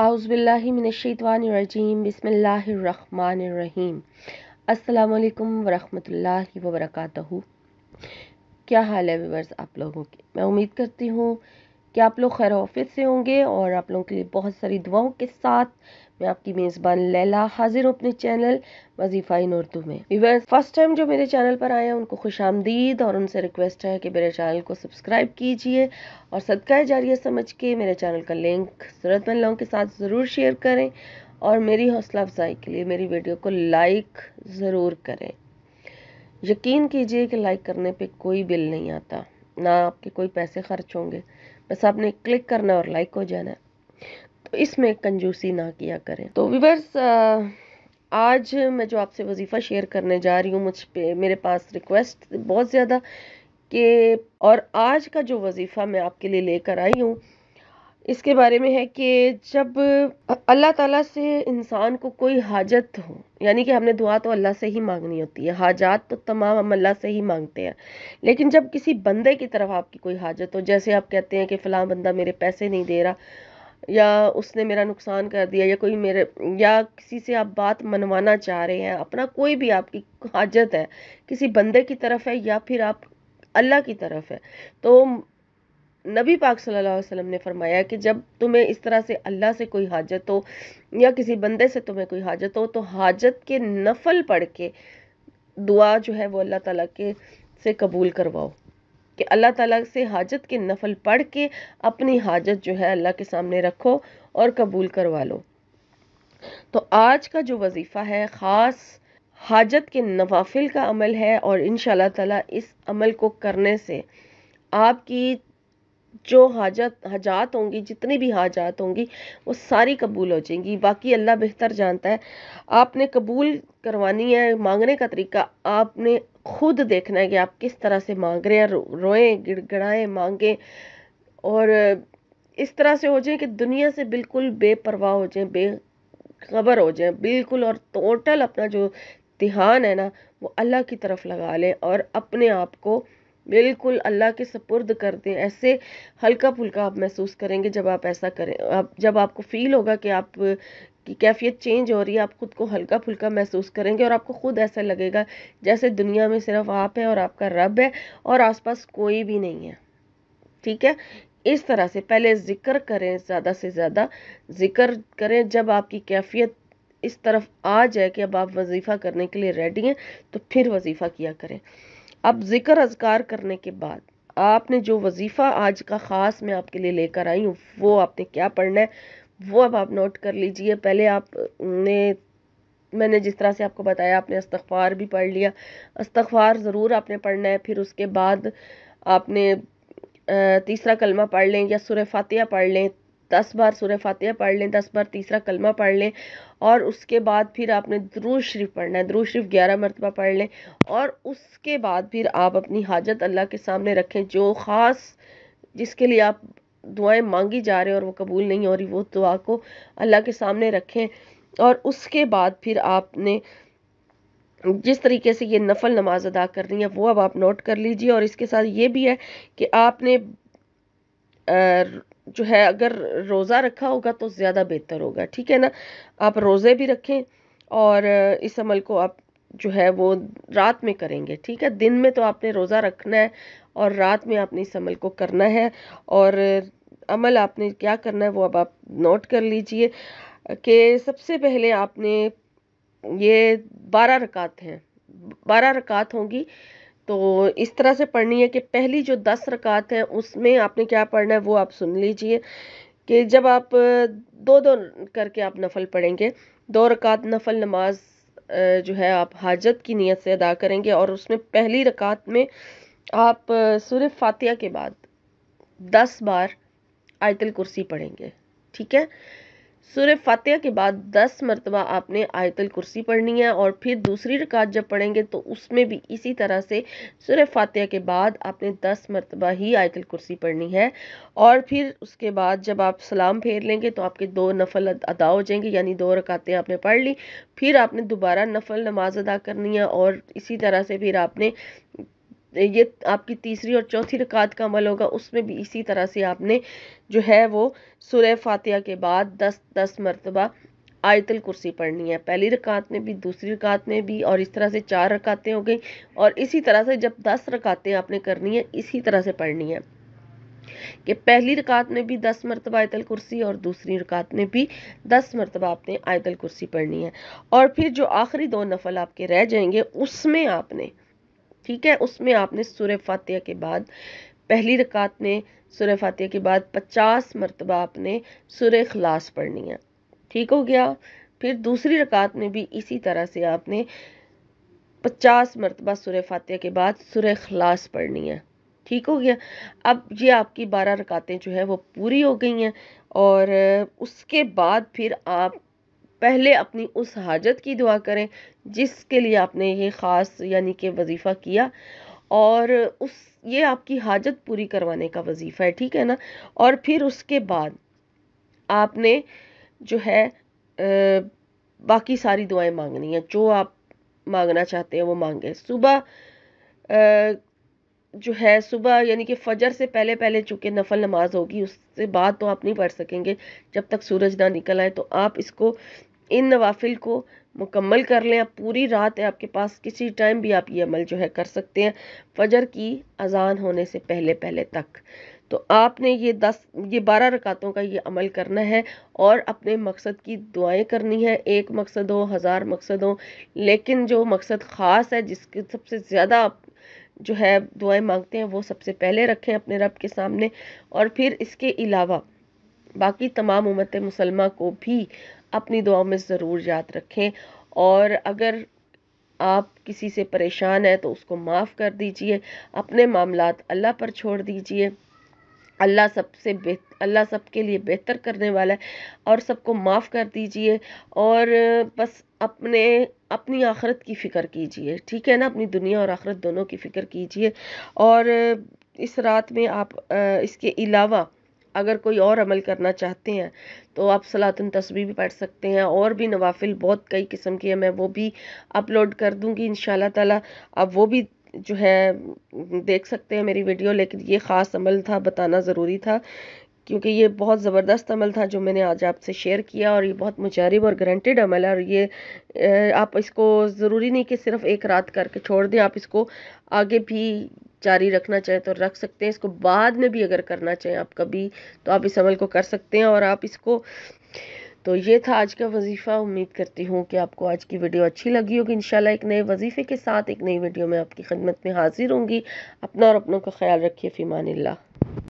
औज़ुबिल्लाहिमिनश्शैतानिर्रजीम बिस्मिल्लाहिर्रहमानिर्रहीम। अस्सलाम वालेकुम वरहमतुल्लाहि वबरकातुहू। क्या हाल है व्यूअर्स आप लोगों की? मैं उम्मीद करती हूँ कि आप लोग खैर ऑफिस से होंगे और आप लोगों के लिए बहुत सारी दुआओं के साथ मैं आपकी मेज़बान लैला हाजिर हूँ अपने चैनल वजीफ़ा इन उर्दू में। व्यूअर्स फर्स्ट टाइम जो मेरे चैनल पर आए हैं उनको खुशामदीद और उनसे रिक्वेस्ट है कि मेरे चैनल को सब्सक्राइब कीजिए और सदका जारिया समझ के मेरे चैनल का लिंक ज़रूरतमंद लोगों के साथ ज़रूर शेयर करें और मेरी हौसला अफजाई के लिए मेरी वीडियो को लाइक ज़रूर करें। यकीन कीजिए कि लाइक करने पे कोई बिल नहीं आता, ना आपके कोई पैसे खर्च होंगे, बस आपने क्लिक करना और लाइक हो जाना है। तो इसमें कंजूसी ना किया करें। तो व्यूअर्स आज मैं जो आपसे वजीफ़ा शेयर करने जा रही हूँ, मुझ पे मेरे पास रिक्वेस्ट बहुत ज़्यादा कि और आज का जो वजीफ़ा मैं आपके लिए लेकर आई हूँ इसके बारे में है कि जब अल्लाह ताला से इंसान को कोई हाजत हो, यानी कि हमने दुआ तो अल्लाह से ही मांगनी होती है, हाजात तो तमाम हम अल्लाह से ही मांगते हैं, लेकिन जब किसी बंदे की तरफ आपकी कोई हाजत हो, जैसे आप कहते हैं कि फ़लाँ बंदा मेरे पैसे नहीं दे रहा या उसने मेरा नुकसान कर दिया या कोई मेरे या किसी से आप बात मनवाना चाह रहे हैं, अपना कोई भी आपकी हाजत है किसी बंदे की तरफ है या फिर आप अल्लाह की तरफ है, तो नबी पाक सल्लल्लाहु अलैहि वसल्लम ने फरमाया कि जब तुम्हें इस तरह से अल्लाह से कोई हाजत हो या किसी बंदे से तुम्हें कोई हाजत हो तो हाजत के नफल पढ़ के दुआ जो है वो अल्लाह ताला के से कबूल करवाओ, कि अल्लाह ताला से हाजत के नफल पढ़ के अपनी हाजत जो है अल्लाह के सामने रखो और कबूल करवा लो। तो आज का जो वजीफ़ा है ख़ास हाजत के नवाफिल का अमल है और इंशाअल्लाह ताला इस अमल को करने से आपकी जो हाजात होंगी, जितनी भी हाजात होंगी वो सारी कबूल हो जाएंगी। बाकी अल्लाह बेहतर जानता है। आपने कबूल करवानी है, मांगने का तरीका आपने खुद देखना है कि आप किस तरह से मांग रहे हैं। रोएं, गिड़गिड़ाएं, मांगे और इस तरह से हो जाए कि दुनिया से बिल्कुल बेपरवाह हो जाए, बेखबर हो जाए बिल्कुल, और टोटल अपना जो ध्यान है ना वो अल्लाह की तरफ लगा लें और अपने आप को बिल्कुल अल्लाह के सपुर्द कर दें। ऐसे हल्का फुल्का आप महसूस करेंगे जब आप ऐसा करें। आप जब आपको फील होगा कि आप की कैफियत चेंज हो रही है, आप खुद को हल्का फुल्का महसूस करेंगे और आपको खुद ऐसा लगेगा जैसे दुनिया में सिर्फ आप हैं और आपका रब है और आसपास कोई भी नहीं है। ठीक है, इस तरह से पहले जिक्र करें, ज़्यादा से ज़्यादा जिक्र करें। जब आपकी कैफियत इस तरफ आ जाए कि अब आप वजीफ़ा करने के लिए रेडी हैं तो फिर वजीफ़ा किया करें। अब जिक्र अज़कार करने के बाद आपने जो वजीफ़ा आज का ख़ास मैं आपके लिए लेकर आई हूँ वो आपने क्या पढ़ना है वो अब आप नोट कर लीजिए। पहले आपने मैंने जिस तरह से आपको बताया आपने इस्तग़फ़ार भी पढ़ लिया, इस्तग़फ़ार ज़रूर आपने पढ़ना है। फिर उसके बाद आपने तीसरा कलमा पढ़ लें या सूरह फातिहा पढ़ लें, 10 बार सूरह फातिहा पढ़ लें, 10 बार तीसरा कलमा पढ़ लें और उसके बाद फिर आपने दुरूद शरीफ पढ़ना है, दुरूद शरीफ 11 मरतबा पढ़ लें और उसके बाद फिर आप अपनी हाजत अल्लाह के सामने रखें, जो ख़ास जिसके लिए आप दुआएं मांगी जा रहे हैं और वो कबूल नहीं हो रही, वो दुआ को अल्लाह के सामने रखें और उसके बाद फिर आपने जिस तरीके से ये नफल नमाज अदा करनी है वो अब आप नोट कर लीजिए। और इसके साथ ये भी है कि आपने जो है अगर रोज़ा रखा होगा तो ज़्यादा बेहतर होगा, ठीक है ना। आप रोज़े भी रखें और इस अमल को आप जो है वो रात में करेंगे, ठीक है। दिन में तो आपने रोज़ा रखना है और रात में आपने इस अमल को करना है। और अमल आपने क्या करना है वो अब आप नोट कर लीजिए कि सबसे पहले आपने ये 12 रकात हैं, 12 रकात होंगी तो इस तरह से पढ़नी है कि पहली जो 10 रकात है उसमें आपने क्या पढ़ना है वो आप सुन लीजिए कि जब आप दो दो करके आप नफल पढ़ेंगे, 2 रकात नफल नमाज जो है आप हाजत की नीयत से अदा करेंगे और उसमें पहली रकात में आप सूरह फातिहा के बाद 10 बार आयतल कुर्सी पढ़ेंगे, ठीक है। सूरह फातिहा के बाद 10 मरतबा आपने आयतल कुर्सी पढ़नी है और फिर दूसरी रकात जब पढ़ेंगे तो उसमें भी इसी तरह से सूरह फातिहा के बाद आपने 10 मरतबा ही आयतल कुर्सी पढ़नी है। और फिर उसके बाद जब आप सलाम फेर लेंगे तो आपके 2 नफल अदा हो जाएंगे, यानी 2 रकातें आपने पढ़ ली। फिर आपने दोबारा नफल नमाज अदा करनी है और इसी तरह से फिर आपने یہ آپ کی تیسری اور چوتھی رکعت کا عمل ہوگا، اس میں بھی اسی طرح سے آپ نے جو ہے وہ سورہ فاتحہ کے بعد 10 مرتبہ آیت الکرسی پڑھنی ہے، پہلی رکعت میں بھی، دوسری رکعت میں بھی، اور اس طرح سے 4 رکعتیں ہو گئی، اور اسی طرح سے جب 10 رکعتیں آپ نے کرنی ہے اسی طرح سے پڑھنی ہے کہ پہلی رکعت میں بھی 10 مرتبہ آیت الکرسی اور دوسری رکعت میں بھی 10 مرتبہ آپ نے آیت الکرسی پڑھنی ہے، اور پھر جو آخری 2 نفل آپ کے رہ جائیں گے اس میں آپ نے، ٹھیک ہے، اس میں آپ نے سورہ فاتحہ کے بعد پہلی رکعت میں سورہ فاتحہ کے بعد 50 مرتبہ آپ نے سورہ اخلاص پڑھنی ہے، ٹھیک ہو گیا۔ پھر دوسری رکعت میں بھی اسی طرح سے آپ نے 50 مرتبہ سورہ فاتحہ کے بعد سورہ اخلاص پڑھنی ہے، ٹھیک ہو گیا۔ اب یہ آپ کی 12 رکعتیں جو ہے وہ پوری ہو گئی ہیں، اور اس کے بعد پھر آپ پہلے اپنی اس حاجت کی دعا کریں جس کے لیے آپ نے یہ خاص یعنی کہ وظیفہ کیا، اور یہ آپ کی حاجت پوری کروانے کا وظیفہ ہے، ٹھیک ہے نا۔ اور پھر اس کے بعد آپ نے جو ہے باقی ساری دعائیں مانگنی ہیں، جو آپ مانگنا چاہتے ہیں وہ مانگیں۔ صبح جو ہے صبح یعنی کہ فجر سے پہلے پہلے چونکہ نفل نماز ہوگی، اس سے بعد تو آپ نہیں پڑھ سکیں گے جب تک سورج نہ نکل آئے، تو آپ اس کو ان نوافل کو مکمل کر لیں۔ اب پوری رات ہے آپ کے پاس، کسی ٹائم بھی آپ یہ عمل جو ہے کر سکتے ہیں فجر کی اذان ہونے سے پہلے پہلے تک۔ تو آپ نے یہ 12 رکعتوں کا یہ عمل کرنا ہے، اور اپنے مقصد کی دعائیں کرنی ہے، ایک مقصد ہو، 1000 مقصد ہو، لیکن جو مقصد خاص ہے جس کے سب سے زیادہ آپ جو ہے دعائیں مانگتے ہیں وہ سب سے پہلے رکھیں اپنے رب کے سامنے، اور پھر اس کے علاوہ باقی تمام امت مسلمہ کو بھی اپنی دعاؤں میں ضرور یاد رکھیں، اور اگر آپ کسی سے پریشان ہیں تو اس کو معاف کر دیجئے، اپنے معاملات اللہ پر چھوڑ دیجئے۔ اللہ سب کے لیے بہتر کرنے والا ہے، اور سب کو معاف کر دیجئے، اور بس اپنی آخرت کی فکر کیجئے، ٹھیک ہے نا، اپنی دنیا اور آخرت دونوں کی فکر کیجئے۔ اور اس رات میں آپ اس کے علاوہ اگر کوئی اور عمل کرنا چاہتے ہیں تو آپ صلاۃ تسبیح بھی پڑھ سکتے ہیں، اور بھی نوافل بہت کئی قسم کی ہیں، میں وہ بھی اپلوڈ کر دوں گی انشاءاللہ تعالی، اب وہ بھی جو ہے دیکھ سکتے ہیں میری ویڈیو۔ لیکن یہ خاص عمل تھا، بتانا ضروری تھا، کیونکہ یہ بہت زبردست عمل تھا جو میں نے آج آپ سے شیئر کیا، اور یہ بہت مجرب اور گارنٹیڈ عمل ہے، اور یہ آپ اس کو ضروری نہیں کہ صرف ایک رات کر کے چھوڑ دیں، آپ اس کو آگے بھی جاری رکھنا چاہیں تو رکھ سکتے ہیں، اس کو بعد میں بھی اگر کرنا چاہیں آپ کبھی تو آپ اس عمل کو کر سکتے ہیں، اور آپ اس کو، تو یہ تھا آج کا وظیفہ۔ امید کرتی ہوں کہ آپ کو آج کی ویڈیو اچھی لگی ہوگی، انشاءاللہ ایک نئے وظیفے کے ساتھ ایک نئی ویڈیو میں آپ کی خدمت میں حاضر ہوں گی۔ اپنا اور اپنوں کا خیال رکھیے، فی امان اللہ۔